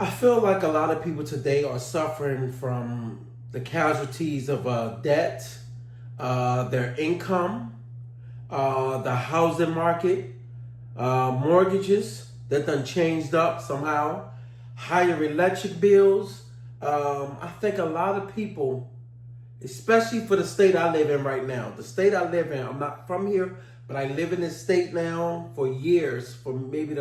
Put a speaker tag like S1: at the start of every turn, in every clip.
S1: I feel like a lot of people today are suffering from the casualties of debt, their income, the housing market, mortgages that done changed up somehow, higher electric bills. I think a lot of people, especially for the state I live in right now, the state I live in, I'm not from here, but I live in this state now for years, for maybe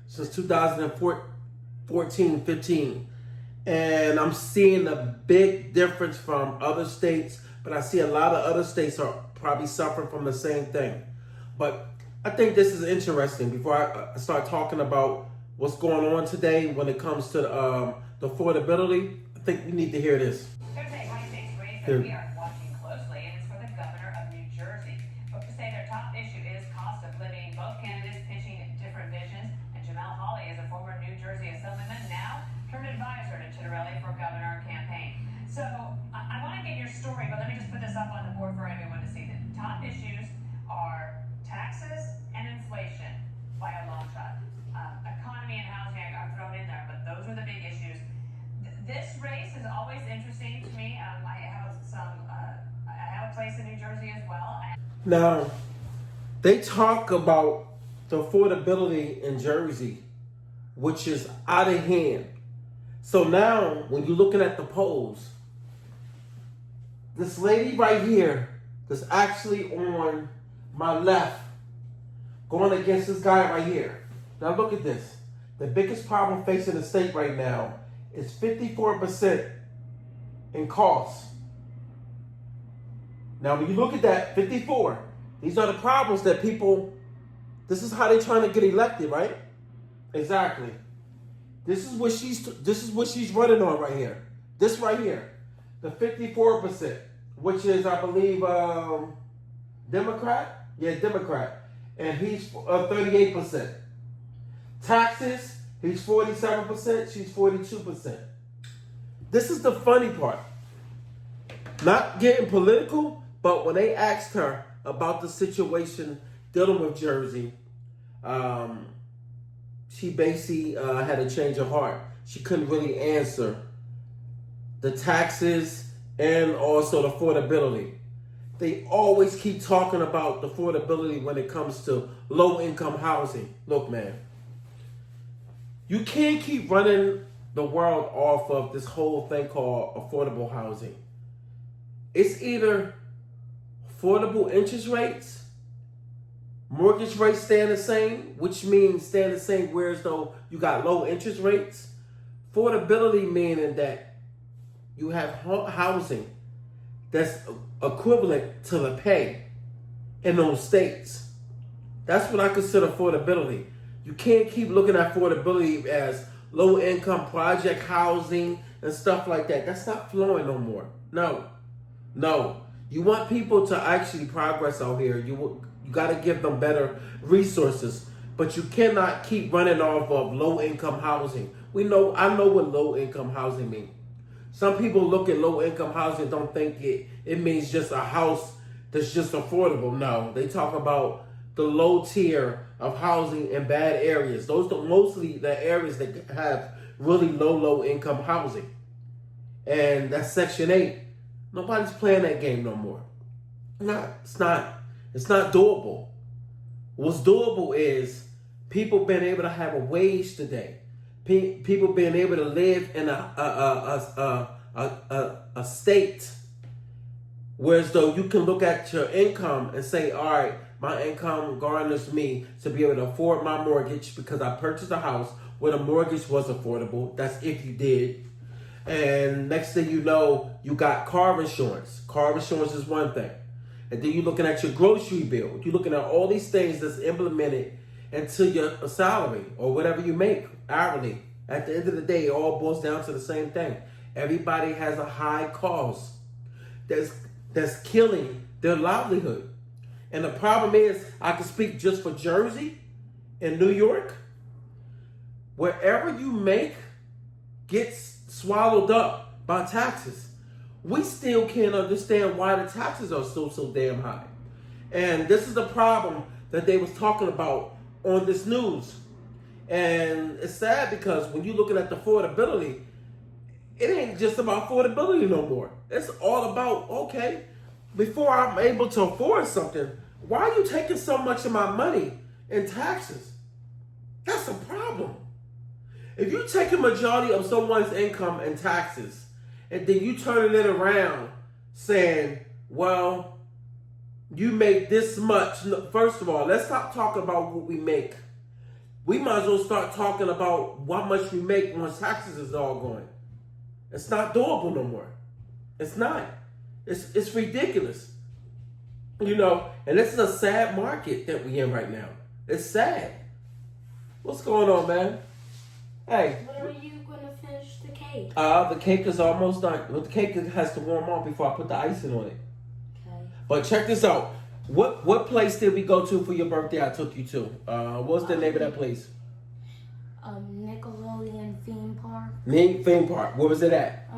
S1: since 2014, 15. And I'm seeing a big difference from other states, but I see a lot of other states are probably suffering from the same thing. But I think this is interesting. Before I start talking about what's going on today when it comes to the affordability, I think we need to hear this.
S2: There's a high-stakes race that we are watching closely, and it's for the governor of New Jersey. Folks say their top issue is cost of living. Both candidates pitching different visions, and Jamal Hawley is a former New Jersey assemblyman, now turned advisor to Chitterelli for governor campaign. So I want to get your story, but let me just put this up on the board for everyone to see. The top issues are taxes and inflation by a long shot. Economy and housing I've thrown in there, but those are the big issues. This race is always interesting to me. I have a place in New Jersey as well.
S1: Now, they talk about the affordability in Jersey, which is out of hand. So now, when you're looking at the polls, this lady right here, that's actually on my left, going against this guy right here. Now look at this. The biggest problem facing the state right now is 54% in costs. Now, when you look at that 54, these are the problems that people, this is how they're trying to get elected, right? Exactly. This is what she's running on right here. This right here. The 54%, which is, I believe, Democrat? Yeah, Democrat. And he's 38%. Taxes, he's 47%, she's 42%. This is the funny part. Not getting political, but when they asked her about the situation dealing with Jersey, she basically had a change of heart. She couldn't really answer the taxes and also the affordability. They always keep talking about the affordability when it comes to low-income housing. Look, man, you can't keep running the world off of this whole thing called affordable housing. It's either affordable interest rates, mortgage rates staying the same, which means staying the same whereas though you got low interest rates. Affordability meaning that you have housing that's equivalent to the pay in those states. That's what I consider affordability. You can't keep looking at affordability as low-income project housing and stuff like that. That's not flowing no more. No. You want people to actually progress out here. You got to give them better resources. But you cannot keep running off of low-income housing. I know what low-income housing means. Some people look at low-income housing and don't think it means just a house that's just affordable. No, they talk about the low tier of housing in bad areas. Those are mostly the areas that have really low income housing. And that's Section 8. Nobody's playing that game no more. It's not doable. What's doable is people being able to have a wage today. People being able to live in a state whereas though you can look at your income and say, all right, my income garners me to be able to afford my mortgage because I purchased a house where the mortgage was affordable. That's if you did. And next thing you know, you got car insurance. Car insurance is one thing. And then you're looking at your grocery bill. You're looking at all these things that's implemented into your salary or whatever you make hourly. At the end of the day, it all boils down to the same thing. Everybody has a high cost that's killing their livelihood. And the problem is, I can speak just for Jersey and New York. Wherever you make gets swallowed up by taxes. We still can't understand why the taxes are so damn high. And this is the problem that they was talking about on this news. And it's sad because when you're looking at the affordability, it ain't just about affordability no more. It's all about, okay, before I'm able to afford something, why are you taking so much of my money in taxes? That's a problem. If you take a majority of someone's income in taxes, and then you turning it around saying, well, you make this much. First of all, let's stop talking about what we make. We might as well start talking about how much we make once taxes is all going. It's not doable no more. It's not. It's ridiculous. You know, and this is a sad market that we're in right now. It's sad. What's going on, man? Hey.
S3: When are you going to finish the cake?
S1: The cake is almost done. But the cake has to warm up before I put the icing on it.
S3: Okay.
S1: But check this out. What place did we go to for your birthday? I took you to. What's the name of that place?
S3: Nickelodeon theme park.
S1: Theme park. Where was it at?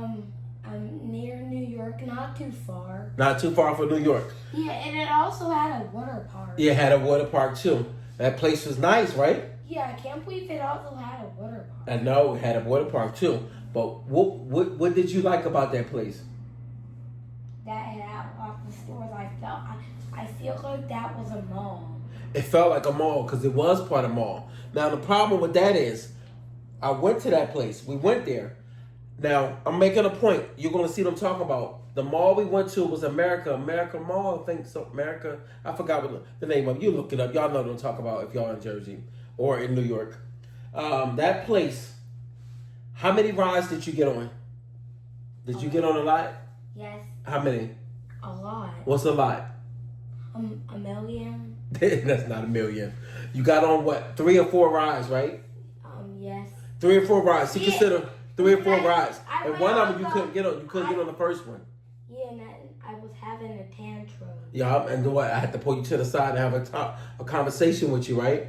S3: Near New York, not too far.
S1: Not too far from New York.
S3: Yeah, and it also had a water park.
S1: Yeah, it had a water park too. That place was nice, right?
S3: Yeah, I can't believe it also had a water park.
S1: I know it had a water park too. But what did you like about that place?
S3: That had off the stores. I feel like that was a mall.
S1: It felt like a mall because it was part of a mall. Now the problem with that is, I went to that place. We went there. Now I'm making a point. You're gonna see what I'm talking about. The mall we went to was America Mall. I think so. America. I forgot what the name of it. You look it up. Y'all know what I'm talking about if y'all in Jersey or in New York. That place. How many rides did you get on? Did you get on a lot?
S3: Yes.
S1: How many?
S3: A lot.
S1: What's a lot?
S3: A million.
S1: That's not a million. You got on what? 3 or 4 rides, right?
S3: Yes.
S1: 3 or 4 rides. So
S3: Yeah.
S1: consider 3 or 4 rides.
S3: I
S1: And
S3: went
S1: one of
S3: on
S1: them you
S3: the-
S1: couldn't get on. You couldn't get on the first one.
S3: Yeah, and I was having a tantrum.
S1: Yeah, and what? I had to pull you to the side and have a conversation with you, right?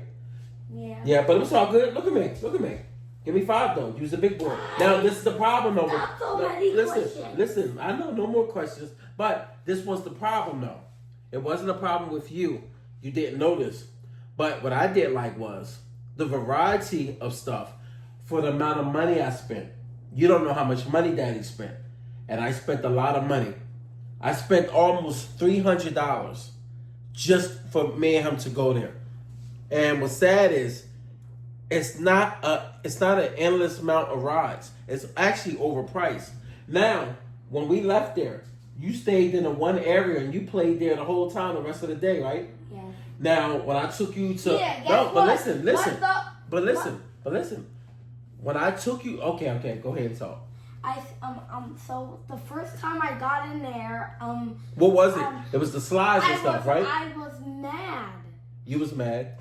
S3: Yeah.
S1: Yeah, but it was all good. Look at me. Look at me. Give me 5 though. Use the big boy. Now this is the problem though.
S3: Not so many questions.
S1: Listen. I know no more questions, but this was the problem though. It wasn't a problem with you. You didn't notice. But what I did like was the variety of stuff for the amount of money I spent. You don't know how much money Daddy spent. And I spent a lot of money. I spent almost $300 just for me and him to go there. And what's sad is it's not an endless amount of rides. It's actually overpriced. Now, when we left there, you stayed in the one area and you played there the whole time the rest of the day, right?
S3: Yeah.
S1: Now, when I took you to
S3: Yeah, guess
S1: but
S3: what?
S1: listen.
S3: What the-
S1: But listen. When I took you, okay, go ahead and talk.
S3: So the first time I got in there,
S1: What was it? It was the slides and stuff, right?
S3: I was mad.
S1: You was mad.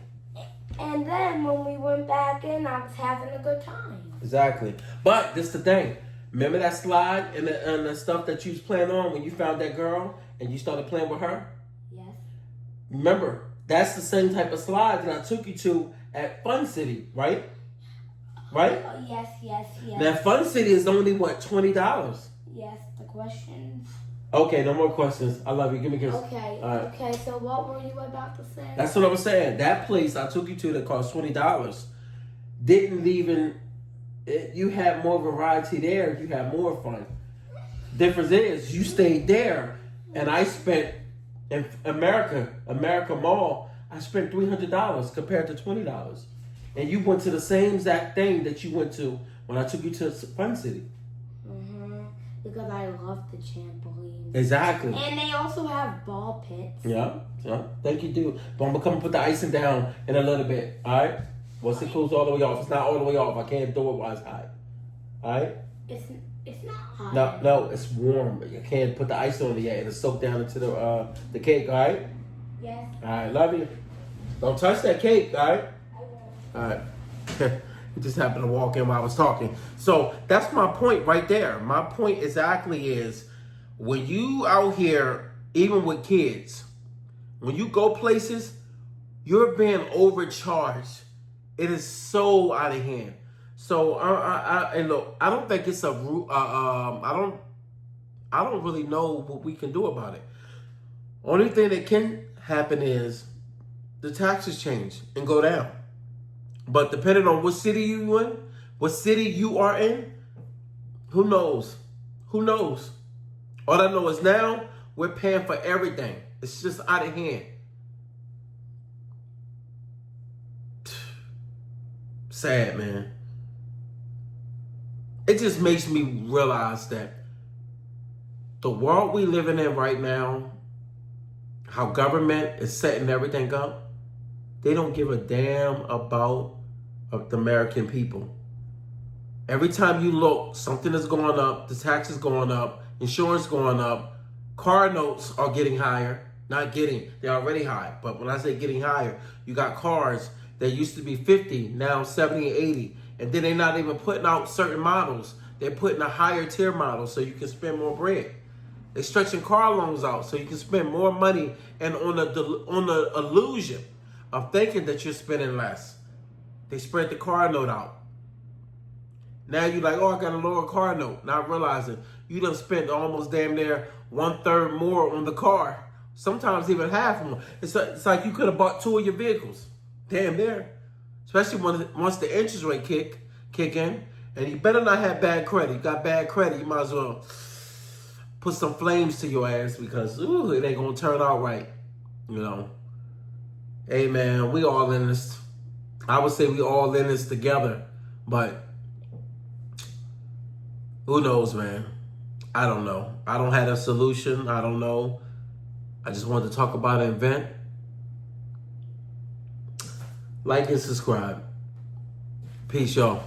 S3: And then when we went back in, I was having a good time.
S1: Exactly. But this the thing. Remember that slide and the stuff that you was playing on when you found that girl and you started playing with her?
S3: Yes.
S1: Remember, that's the same type of slide that I took you to at Fun City, right? Right?
S3: Yes.
S1: Now Fun City is only what, $20?
S3: Yes, the questions.
S1: Okay, no more questions. I love you. Give me a kiss.
S3: Okay,
S1: All right.
S3: okay, so what were you about to say?
S1: That's what I was saying. That place I took you to that cost $20 didn't even. You had more variety there. You had more fun. Difference is you stayed there, and I spent in America Mall. I spent $300 compared to $20, and you went to the same exact thing that you went to when I took you to Fun City.
S3: Because I love the trampoline.
S1: Exactly.
S3: And they also have ball pits.
S1: Yeah. Thank you, dude. But I'm gonna come put the icing down in a little bit. All right. Once it cools all the way off, it's not all the way off. I can't do it while it's hot. All right.
S3: It's not hot.
S1: No, it's warm. I can't put the ice on it yet. It'll soak down into the cake. All right.
S3: Yes.
S1: All right. Love you. Don't touch that cake. All right.
S3: I will.
S1: All right. It just happened to walk in while I was talking. So that's my point right there. My point exactly is when you out here, even with kids, when you go places, you're being overcharged. It is so out of hand. So and look, I don't think it's a. I don't really know what we can do about it. Only thing that can happen is the taxes change and go down. But depending on what city you in, what city you are in, who knows? Who knows? All I know is now we're paying for everything. It's just out of hand. Sad, man. It just makes me realize that the world we living in right now, how government is setting everything up, they don't give a damn about the American people. Every time you look, something is going up, the tax is going up, insurance going up, car notes are getting higher. Not getting, they're already high. But when I say getting higher, you got cars that used to be 50, now 70 and 80. And then they're not even putting out certain models. They're putting a higher tier model so you can spend more bread. They're stretching car loans out so you can spend more money and on the illusion of thinking that you're spending less. They spread the car note out. Now you're like, oh, I got a lower car note. Not realizing you done spent almost damn near 1/3 more on the car. Sometimes even half more. It's like you could have bought 2 of your vehicles. Damn near. Especially once the interest rate kick in. And you better not have bad credit. You got bad credit, you might as well put some flames to your ass because it ain't gonna turn out right. You know. Hey man, we all in this. I would say we all in this together. But who knows, man? I don't know. I don't have a solution. I don't know. I just wanted to talk about an event. Like and subscribe. Peace, y'all.